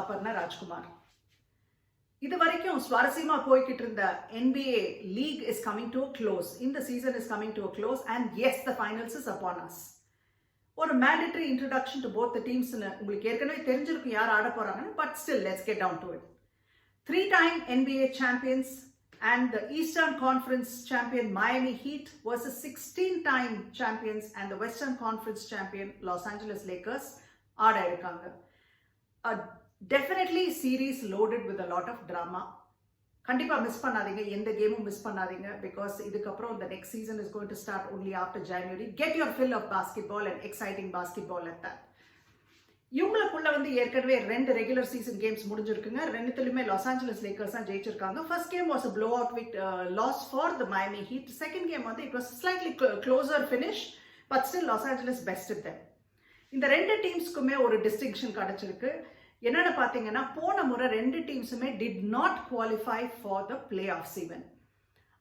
Aparna Rajkumar. இது வரைக்கும் சுவாரஸ்யமா போய்கிட்டு இருந்த NBA league is coming to a close. In the season is coming to a close and yes, the finals is upon us. ஒரு mandatory introduction to both the teams உங்களுக்கு ஏற்கனவே தெரிஞ்சிருக்கும் யார் ஆட போறாங்கன்னு, but still let's get down to it. 3-time NBA champions and the Eastern Conference champion Miami Heat versus 16-time champions and the Western Conference champion Los Angeles Lakers ஆட இருக்காங்க. Definitely series loaded with a lot of drama. கண்டிப்பா miss பண்ணாதீங்க, எந்த கேமும் miss பண்ணாதீங்க, because இதுக்கப்புறம் the next season is going to start only after January. Get your fill of basketball and exciting basketball at that. இவங்களுக்குள்ள ஏற்கனவே 2 regular season games முடிஞ்சிருக்குங்க. ரெண்டுத்துலயுமே லாஸ் ஏஞ்சலஸ் லேக்கர்ஸ் தான் ஜெயிச்சிருக்காங்க. First game was a blowout loss for the Miami Heat. Second game it was slightly closer finish, but still Los Angeles bested them. இந்த ரெண்டு டீம்ஸ்க்குமே ஒரு distinction கிடைச்சிருக்கு. என்னன்னு பாத்தீங்கன்னா, போன முறை ரெண்டு டீம்ஸுமே did not qualify for the playoffs even.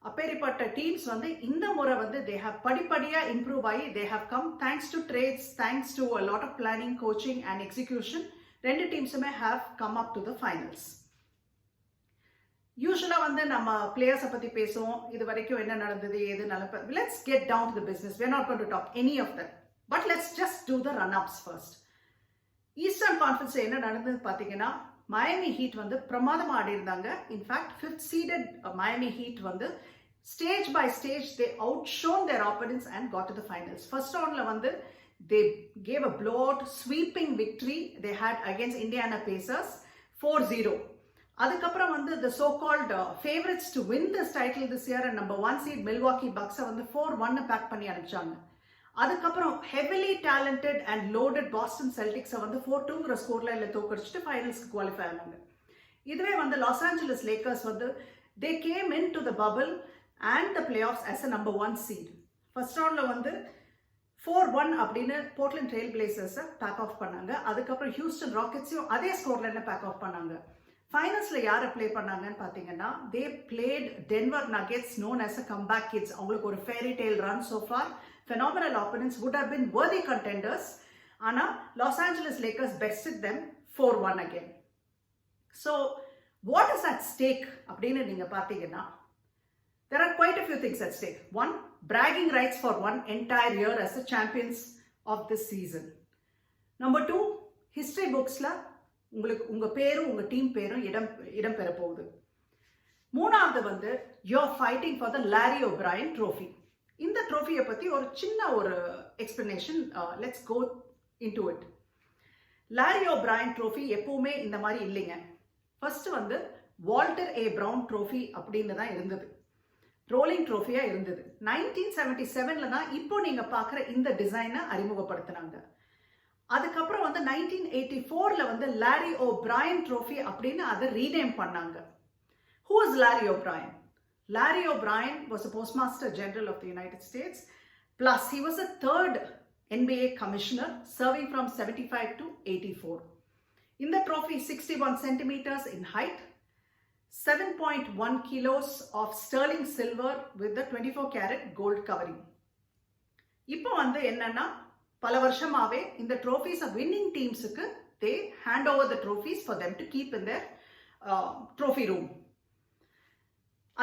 அப்பேரிப்பட்ட டீம்ஸ் இந்த முறை they have படிப்படியா இம்ப்ரூவ் ஆகி they have come thanks to trades, thanks to a lot of planning, coaching and execution. ரெண்டு டீம்ஸுமே have come up to the finals. யூசுவலா நம்ம பிளேயர்ஸை பத்தி பேசுவோம், இது வரைக்கும் என்ன நடந்தது, எது நடந்தது. Let's get down to the business. We are not going to talk any of them, but let's just do the run-ups first. Eastern conference என்ன நடந்தது பாத்தீங்கன்னா, மயாமி ஹீட் பிரமாதமா ஆடி இருந்தாங்க. In fact 5th seeded Miami heat stage by stage they outshone their opponents and got to the finals. First roundல they gave a blowout sweeping victory they had against Indiana Pacers 4-0. அதுக்கப்புறம் the so called favorites to win this title this year and number 1 seed Milwaukee Bucks 4-1 pack பண்ணி அனுப்பிச்சாங்க. அதுக்கப்புறம் heavily talented and loaded Boston செல்டிக்ஸை 4-2 score லைன்ல தோக்கடிச்சுட்டு ஃபைனல்ஸ்க்கு qualify ஆனாங்க. இதுவே Los Angeles Lakers they came into the bubble and the playoffs as a number 1 seed. First ரவுண்ட்ல 4-1 அப்படின்னு போர்ட்லண்ட் ட்ரெயில் பிளேசர்ஸை பேக் ஆஃப் பண்ணாங்க. அதுக்கப்புறம் ஹியூஸ்டன் ராக்கெட்ஸையும் அதே ஸ்கோர் லைன்ல பேக் ஆஃப் பண்ணாங்க. ஃபைனல்ஸ்ல யாரை பிளே பண்ணாங்கன்னு பாத்தீங்கன்னா, they played Denver Nuggets known as a comeback kids. அவங்களுக்கு ஒரு fairy tale run so far. Phenomenal opponents, would have been worthy contenders. Ana Los Angeles Lakers bested them 4-1 again. So what is at stake அப்படினு நீங்க பாத்தீங்கன்னா, there are quite a few things at stake. One, bragging rights for one entire year as the champions of this season. Number 2, history booksல உங்களுக்கு உங்க பேரும் உங்க team பேரும் இடம் பெற போகுது. மூணாவது you're fighting for the Larry O'Brien trophy. இந்த ட்ரோஃபியை பத்தி ஒரு சின்ன explanation. Let's go into it. Larry O'Brien trophy எப்பவுமே இந்த மாதிரி இல்லைங்க. First Walter A Brown trophy அப்படின்னு தான் இருந்தது, ரோலிங் ட்ரோஃபியா இருந்தது. 1977ல தான் இப்போ நீங்க பாக்குற இந்த டிசைனை அறிமுகப்படுத்தினாங்க. அதுக்கப்புறம் 1984ல லாரி ஓபிரையன் ட்ரோஃபி அப்படின்னு அதை ரீநேம் பண்ணாங்க. Who is lorry O'Brien? Larry O'Brien was a Postmaster General of the United States. Plus, he was a 3rd NBA commissioner, serving from 75 to 84. In the trophy, 61 centimeters in height, 7.1 kilos of sterling silver with the 24-karat gold covering. இப்போ என்னன்னா, பல வருஷமாவே இந்த trophies of winning teams they hand over the trophies for them to keep in their trophy room.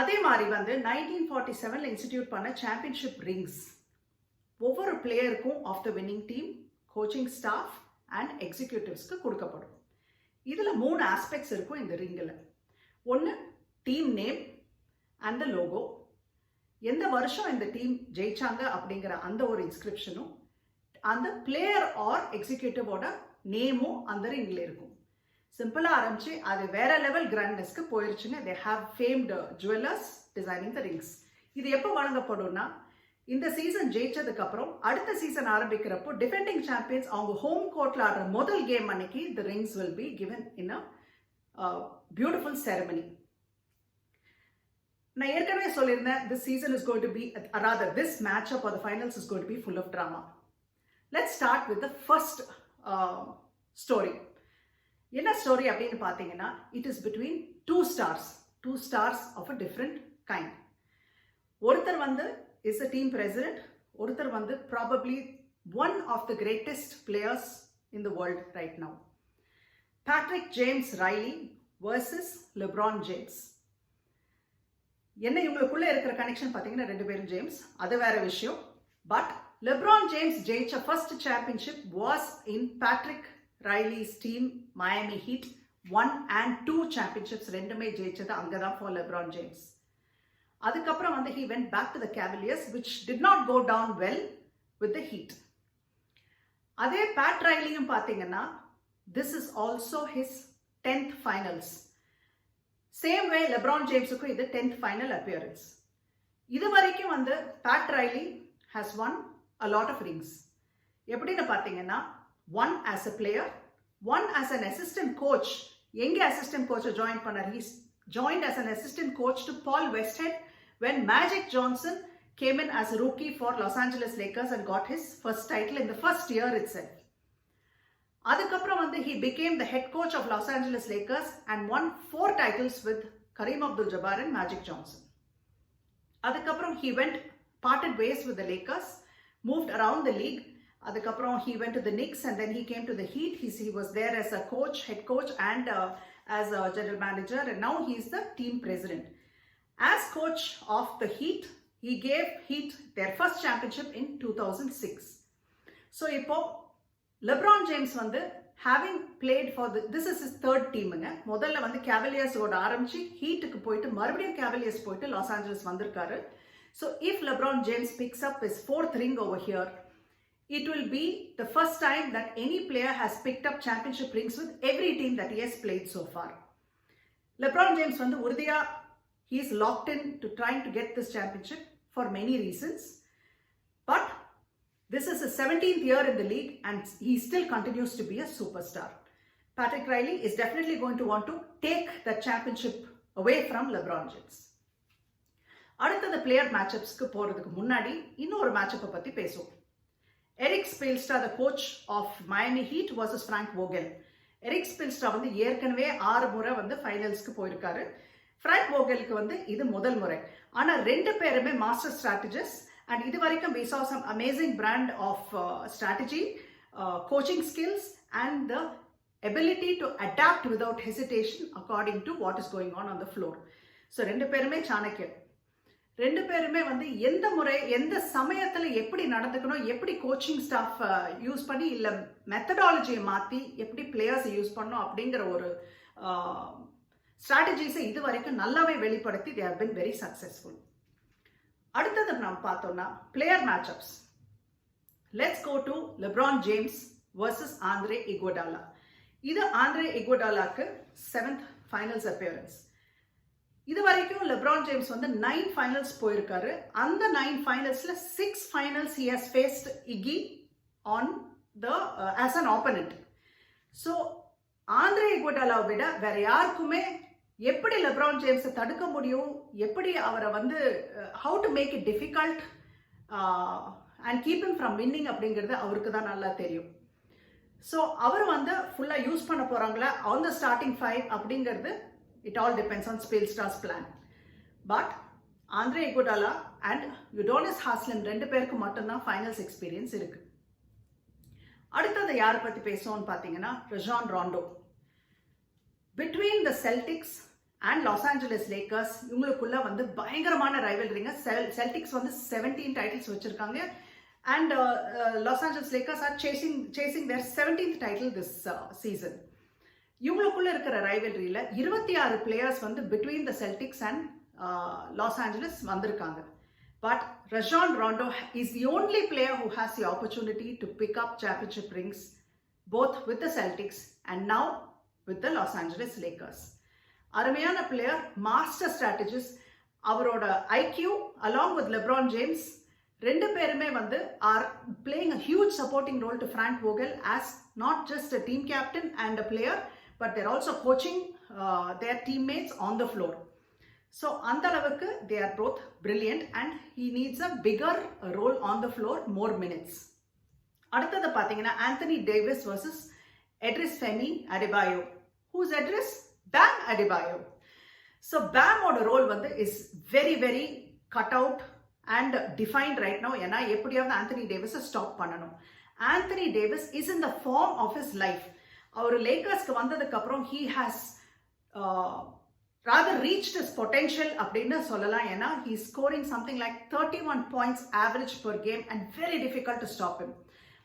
அதே மாதிரி 1947ல institute பண்ண championship rings ஒவ்வொரு பிளேயருக்கும் of the winning team, coaching staff and எக்ஸிக்யூட்டிவ்ஸ்க்கு கொடுக்கப்படும். இதுல 3 ஆஸ்பெக்ட்ஸ் இருக்கும் இந்த ரிங்கில். ஒன்று, team name and the logo, எந்த வருஷம் இந்த டீம் ஜெயிச்சாங்க அப்படிங்கிற அந்த ஒரு இன்ஸ்கிரிப்ஷனும், அந்த பிளேயர் ஆர் எக்ஸிக்யூட்டிவோட நேமும் அந்த ரிங்கில் இருக்கும். சிம்பிளா ஆரம்பிச்சு அது வேற level கிராண்ட்னஸ்க்கு போயிருச்சுங்க. they have famed jewelers designing the rings. இது எப்போ வழங்கப்படும்னா, இந்த சீசன் ஜெயிச்சதுக்கு அப்புறம் அடுத்த சீசன் ஆரம்பிக்கிறப்போ டிஃபெண்டிங் சாம்பியன்ஸ் அவங்க ஹோம் கோர்ட்ல ஆடுற முதல் கேம் அன்னைக்கு the rings will be given in a beautiful ceremony. நான் ஏற்கனவே சொல்லியிருந்தேன், this season is going to be, rather this matchup or the finals is going to be full of drama. Let's start with the first story. என்ன story அப்படின்னு பார்த்தீங்கன்னா, it is between two stars of a different kind. ஒருத்தர் is a team president, ஒருத்தர் probably one of the greatest players in the world right now. Patrick James Riley versus LeBron James. என்ன இவங்களுக்குள்ள இருக்கிற connection பார்த்தீங்கன்னா ரெண்டு பேரும் James, அது வேற விஷயம். பட் லெப்ரான் ஜேம்ஸ் ஜெயிச்ச first championship was in Patrick Riley's team Miami Heat. 1 and 2 championships ரெண்டுமே ஜெயிச்சது அங்கதான் ஃபார் லெப்ரான் ஜேம்ஸ். அதுக்கப்புறம் வந்து he went back to the Cavaliers which did not go down well with the Heat. அதே Pat ரைலியும் பார்த்தீங்கன்னா this is also his 10th finals. Same way LeBron ஜேம்ஸுக்கும் இது 10th final appearance. இது வரைக்கும் வந்து Pat Riley has won a lot of rings. எப்படின்னு பார்த்தீங்கன்னா 1 as a player, 1 as an assistant coach. எங்க assistant coach join பண்ணார்? He joined as an assistant coach to Paul Westhead when Magic Johnson came in as a rookie for Los Angeles Lakers and got his first title in the first year itself. அதுக்கப்புறம் வந்து he became the head coach of Los Angeles Lakers and won 4 titles with Kareem Abdul-Jabbar and Magic Johnson. அதுக்கப்புறம் he parted ways with the Lakers, moved around the league. அதுக்கப்புறம் he went to the Knicks and then he came to the Heat. He was there as a coach, head coach and as a general manager, and now he is the team president. As coach of the Heat, he gave Heat their first championship in 2006. So இப்போ LeBron James வந்து having played for this is his third team. முதல்ல வந்து Cavaliers ஓட ஆரம்பிச்சு ஹீட்டுக்கு போயிட்டு மறுபடியும் Cavaliers போயிட்டு Los Angeles வந்திருக்காரு. So if LeBron James picks up his 4th ring over here, it will be the first time that any player has picked up championship rings with every team that he has played so far. LeBron James வந்து உறுதியா he is locked in to trying to get this championship for many reasons. But this is his 17th year in the league and he still continues to be a superstar. Patrick Riley is definitely going to want to take the championship away from LeBron James. அடுத்தது player மேட்சப்ஸ்க்கு போறதுக்கு முன்னாடி இன்னொரு மேட்சப்பை பத்தி பேசுவோம். Erik Spoelstra, the coach of Miami Heat versus Frank Vogel. Erik Spoelstra வந்து ஏற்கனவே 6 முறை வந்து ஃபைனல்ஸ்க்கு போயிருக்காரு. Frank Vogelக்கு வந்து இது முதல் முறை. ஆனா ரெண்டு பேருமே மாஸ்டர் ஸ்ட்ராட்டஜிஸ்ட் and இது வரைக்கும் we saw some amazing brand of strategy, coaching skills and the ability to adapt without hesitation according to what is going on the floor. So ரெண்டு பேருமே சாணக்கியர். ரெண்டு பேருமே வந்து எந்த முறை எந்த சமயத்தில் எப்படி நடந்துக்கணும், எப்படி கோச்சிங் ஸ்டாஃப் யூஸ் பண்ணி இல்லை மெத்தடாலஜியை மாற்றி எப்படி பிளேயர்ஸை யூஸ் பண்ணணும் அப்படிங்கிற ஒரு ஸ்ட்ராட்டஜிஸை இது வரைக்கும் நல்லாவே வெளிப்படுத்தி they have been very successful. அடுத்தது நம்ம பார்த்தோம்னா player matchups. Let's go to LeBron James versus Andre Iguodala. இது ஆண்ட்ரே இகுவடாலாக்கு 7th ஃபைனல்ஸ் அப்பியரன்ஸ். இது வரைக்கும் லெப்ரான் ஜேம்ஸ் வந்து 9 ஃபைனல்ஸ் போயிருக்காரு. அந்த 9 ஃபைனல்ஸ்ல 6 finals he has faced Iggy on the as an opponent. So Andre இகுவடாலாவை விட வேற யாருக்குமே எப்படி லெப்ரான் ஜேம்ஸை தடுக்க முடியும், எப்படி அவரை வந்து how to make it difficult and keep him from winning அப்படிங்கிறது அவருக்கு தான் நல்லா தெரியும். ஸோ அவர் வந்து ஃபுல்லாக யூஸ் பண்ண போறாங்களா on the starting 5 அப்படிங்கிறது it all depends on Spoelstra's plan. But Andre Iguodala and Udonis Haslem ரெண்டு பேருக்கு மட்டும்தான் ஃபைனல்ஸ் எக்ஸ்பீரியன்ஸ் இருக்கு. அடுத்தது யாரை பத்தி பேசுவோம்னு பார்த்தீங்கன்னா Rajon Rondo. Between the Celtics and Los Angeles Lakers இவங்களுக்குள்ள வந்து பயங்கரமான ரைவல்ரிங்க. செல்டிக்ஸ் வந்து 17 டைட்டில்ஸ் வச்சிருக்காங்க and Los Angeles Lakers are chasing their 17th title this season. இவங்களுக்குள்ள இருக்கிற ரைவல்ரியில 26 பிளேயர்ஸ் வந்து between the Celtics and Los Angeles வந்திருக்காங்க. But Rajon Rondo is the only player who has the opportunity to pick up championship rings both with the Celtics and now with the Los Angeles Lakers. அருமையான player, master strategist. அவரோட IQ along with LeBron James ரெண்டு பேருமே வந்து are playing a huge supporting role to Frank Vogel as not just a team captain and a player, but they're also coaching their teammates on the floor. So அந்த அளவுக்கு they are both brilliant and he needs a bigger role on the floor, more minutes. அடுத்தது பார்த்தீங்கன்னா Anthony Davis versus Idris Femi Adebayo. Who's Idris? Bam Adebayo. So Bam ஓட role வந்து is very very cut out and defined right now. ஏன்னா எப்படியாவது Anthony டேவிஸை stop பண்ணணும். Anthony Davis is in the form of his life. அவர் லேக்கர்ஸ்க்கு வந்ததுக்கு அப்புறம் he has rather reached his potential அப்படின்னு சொல்லலாம். ஏன்னா he is scoring something like 31 points average per game and very difficult to stop him.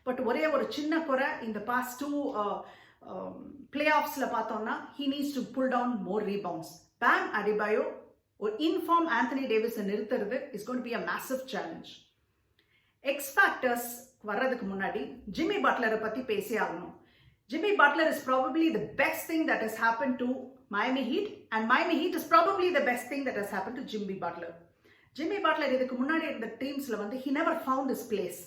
But ஒரே ஒரு சின்ன குறை இந்த பாஸ்ட் 2 பிளேஆஃப்ஸில் பார்த்தோம்னா he needs to pull down more rebounds. Bam Adebayo ஒரு இன்ஃபார்ம் ஆந்தனி டேவிஸை நிறுத்துறது is going to be a massive challenge. X factors வர்றதுக்கு முன்னாடி ஜிம்மி பட்லரை பற்றி பேசி ஆகணும். Jimmy Butler is probably the best thing that has happened to Miami Heat, and Miami Heat is probably the best thing that has happened to Jimmy Butler. Jimmy Butler இதுக்கு முன்னாடி இருந்த டீம்ஸ்ல வந்து he never found his place.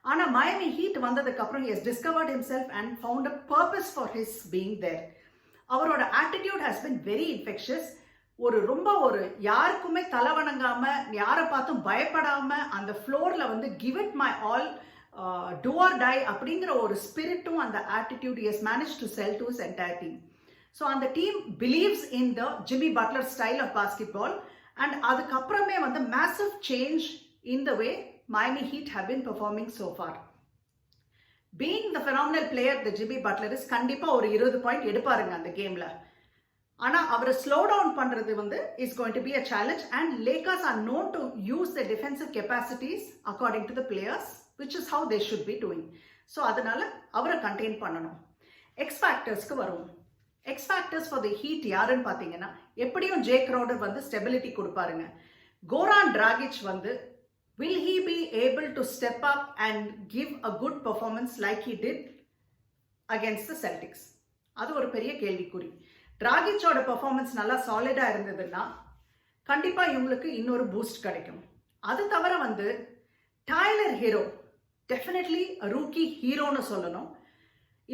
ஆனா Miami Heat வந்ததுக்கு அப்புறம் he has discovered himself and found a purpose for his being there. அவரோட attitude has been very infectious. ஒரு யாருக்குமே தலைவணங்காம யாரை பார்த்தும் பயப்படாம அந்த ஃப்ளோர்ல வந்து give it my all, do or die அப்படிங்கிற ஒரு ஸ்பிரிட்டும் அந்த attitude he has managed to sell to his entire team. So அந்த team believes in the Jimmy Butler style of basketball, and அதுக்கப்புறமே வந்து massive change in the way Miami Heat have been performing so far. Being the phenomenal player the Jimmy Butler is, கண்டிப்பா ஒரு 20 point எடுப்பாருங்க அந்த கேம்ல. ஆனா அவரை slow down பண்றது வந்து is going to be a challenge, and Lakers are known to use their defensive capacities according to the players, which is how they should be doing. So அதனால அவரை கண்டெயின் பண்ணணும். X ஃபேக்டர்ஸ்க்கு வருவோம். X factors for the heat யாருன்னு பார்த்தீங்கன்னா, எப்படியும் J க்ரௌடர் வந்து stability கொடுப்பாருங்க. கோரான் டிராகிச் வந்து will he be able to step up and give a good performance like he did against the Celtics? அது ஒரு பெரிய கேள்விக்குறி. டிராகிச்சோட பெர்ஃபார்மன்ஸ் நல்லா சாலிடா இருந்ததுன்னா கண்டிப்பா இவங்களுக்கு இன்னொரு பூஸ்ட் கிடைக்கும். அது தவிர வந்து டைலர் ஹீரோ டெஃபினெட்லி ரூக்கி ஹீரோன்னு சொல்லணும்.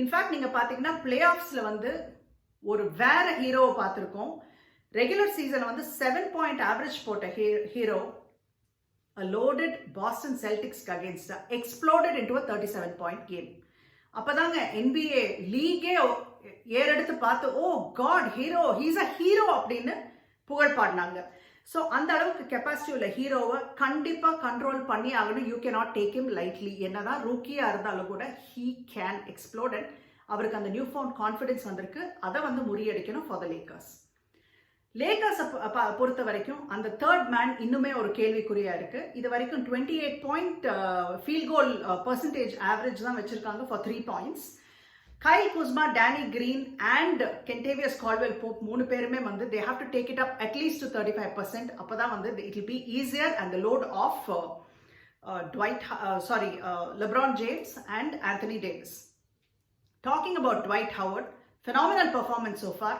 இன்ஃபேக்ட் நீங்க பாத்தீங்கன்னா பிளே ஆஃப்ஸ்ல வந்து ஒரு வேற ஹீரோவை பார்த்துருக்கோம். ரெகுலர் சீசன் வந்து 7 பாயிண்ட் ஆவரேஜ் போட்ட hero a loaded Boston Celtics against exploded into a 37 point game. அப்பதாங்க NBA லீகே ஏறெடுத்து பார்த்து oh God hero he's a hero அப்படின்னு புகழ் பாடினாங்க. ஸோ அந்த அளவுக்கு கெப்பாசிட்டி உள்ள ஹீரோவை கண்டிப்பா கண்ட்ரோல் பண்ணி ஆகணும். You can not take him lightly. என்னதான் ரூக்கியா இருந்தாலும் கூட ஹீ கேன் எக்ஸ்ப்ளோட். அண்ட் அவருக்கு அந்த நியூ ஃபவுண்ட் கான்ஃபிடன்ஸ் வந்திருக்கு. அதை வந்து முறியடிக்கணும் ஃபார் த லேக்கர்ஸ். லேக்கர்ஸை பொறுத்த வரைக்கும் அந்த தேர்ட் மேன் இன்னுமே ஒரு கேள்விக்குறியா இருக்கு. இது வரைக்கும் 28 பாயிண்ட் ஃபீல்ட் கோல் பர்சன்டேஜ் ஆவரேஜ் தான் வச்சிருக்காங்க for 3 points. Kyle Kuzma, Danny Green and Kentavious Caldwell-Pope மூணு பேருமே வந்து they have to take it up at least to 35%. அப்பதான் வந்து it will be easier and the load of LeBron James and Anthony Davis. Talking about Dwight Howard, phenomenal performance so far.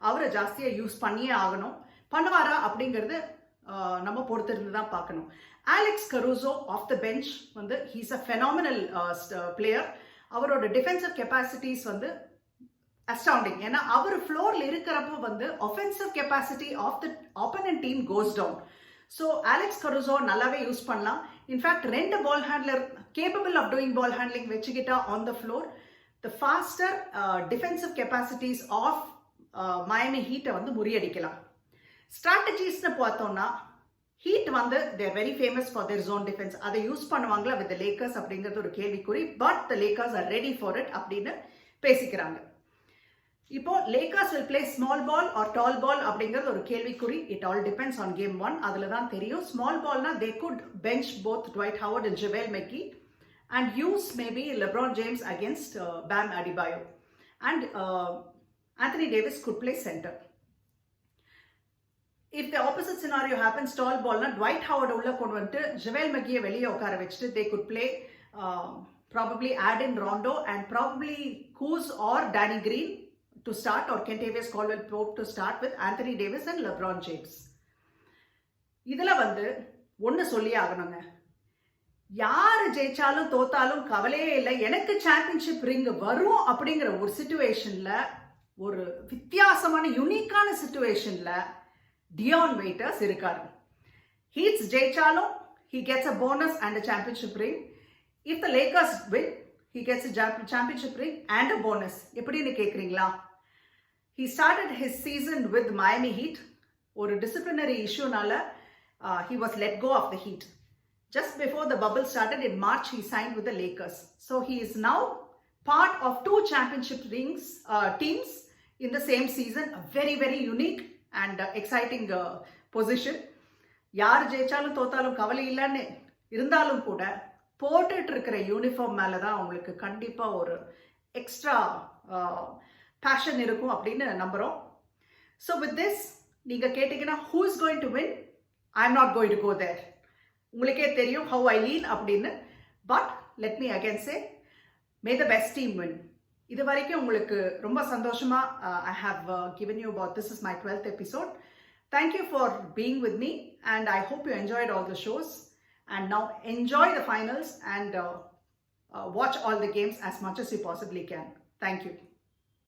அவரை ஜாஸ்தியாக use பண்ணியே ஆகணும். பண்ணுவாரா அப்படிங்கிறது நம்ம பொறுத்திருந்து தான் பார்க்கணும். Alex Caruso off the bench வந்து ஹீஸ் அ ஃபெனாமினல் பிளேயர். அவரோட டிஃபென்சிவ் கெப்பாசிட்டிஸ் வந்து அஸ்டவுண்டிங். ஏன்னா அவர் ஃப்ளோரில் இருக்கிறப்போ வந்து offensive capacity of the opponent team goes down. So Alex Caruso நல்லாவே யூஸ் பண்ணலாம். In fact 2 ball handler capable of doing ball handling வச்சுக்கிட்டா on the floor the faster defensive capacities of Miami ஹீட்டை வந்து முறியடிக்கலாம். ஸ்ட்ராட்டஜிஸ்னு பார்த்தோம்னா ஹீட் வந்து their very famous for their zone defence. அதை யூஸ் பண்ணுவாங்களா வித் லேக்கர்ஸ் அப்படிங்கிறது ஒரு கேள்விக்குறி. But the Lakers are ready for it அப்படின்னு பேசிக்கிறாங்க. இப்போ Lakers will play small ball or tall ball அப்படிங்கிறது ஒரு கேள்விக்குறி. It all depends on game 1. அதில் தான் தெரியும். ஸ்மால் பால்னா they could bench both Dwight Howard and JaVale McGee and use maybe LeBron James against Bam Adebayo, and Anthony Davis could play center. If the opposite scenario happens, tall ball na Dwight Howard ulla kondu vandu JaVale McGee veliya ukara vechittu they could play probably add in Rondo and probably Kuz or Danny Green to start, or Kentavious Caldwell-Pope to start with Anthony Davis and LeBron James. இதல வந்து ஒன்னு சொல்லி ஆகணுங்க. யாரு ஜெயிச்சாலும் தோத்தாலும் கவலையே இல்லை, எனக்கு சாம்பியன்ஷிப் ரிங் வரும் அப்படிங்கிற ஒரு சிச்சுவேஷன்ல, ஒரு வித்தியாசமான யூனிக்கான சிச்சுவேஷன்ல டியான் வெயிட்டர்ஸ் இருக்காரு. ஹீட்ஸ் ஜெயிச்சாலும் he gets a bonus and a championship ring. If the Lakers win, he gets a championship ring and a bonus. எப்படின்னு கேக்குறீங்களா? He started his season with Miami Heat. ஒரு disciplinary issueனால he was let go of the Heat. Just before the bubble started in March, he signed with the Lakers. So he is now part of 2 championship teams in the same season. A very, very unique and exciting position. யார் ஜெயிச்சாலும் தோத்தாலும் கவலை இல்லைன்னு இருந்தாலும் கூட போட்டுட்டு இருக்கிற uniform மேலே தான் அவங்களுக்கு கண்டிப்பாக ஒரு எக்ஸ்ட்ரா பேஷன் இருக்கும் அப்படின்னு நம்புகிறோம். ஸோ வித் திஸ் நீங்கள் கேட்டிங்கன்னா who is going to win? I'm not going to go there. உங்களுக்கே தெரியும் how I lean அப்படின்னு. But let me again say, may the best team win. இது வரைக்கும் உங்களுக்கு ரொம்ப சந்தோஷமா I have given you about this is my 12th episode. Thank you for being with me and I hope you enjoyed all the shows. And now enjoy the finals and watch all the games as much as you possibly can. Thank you.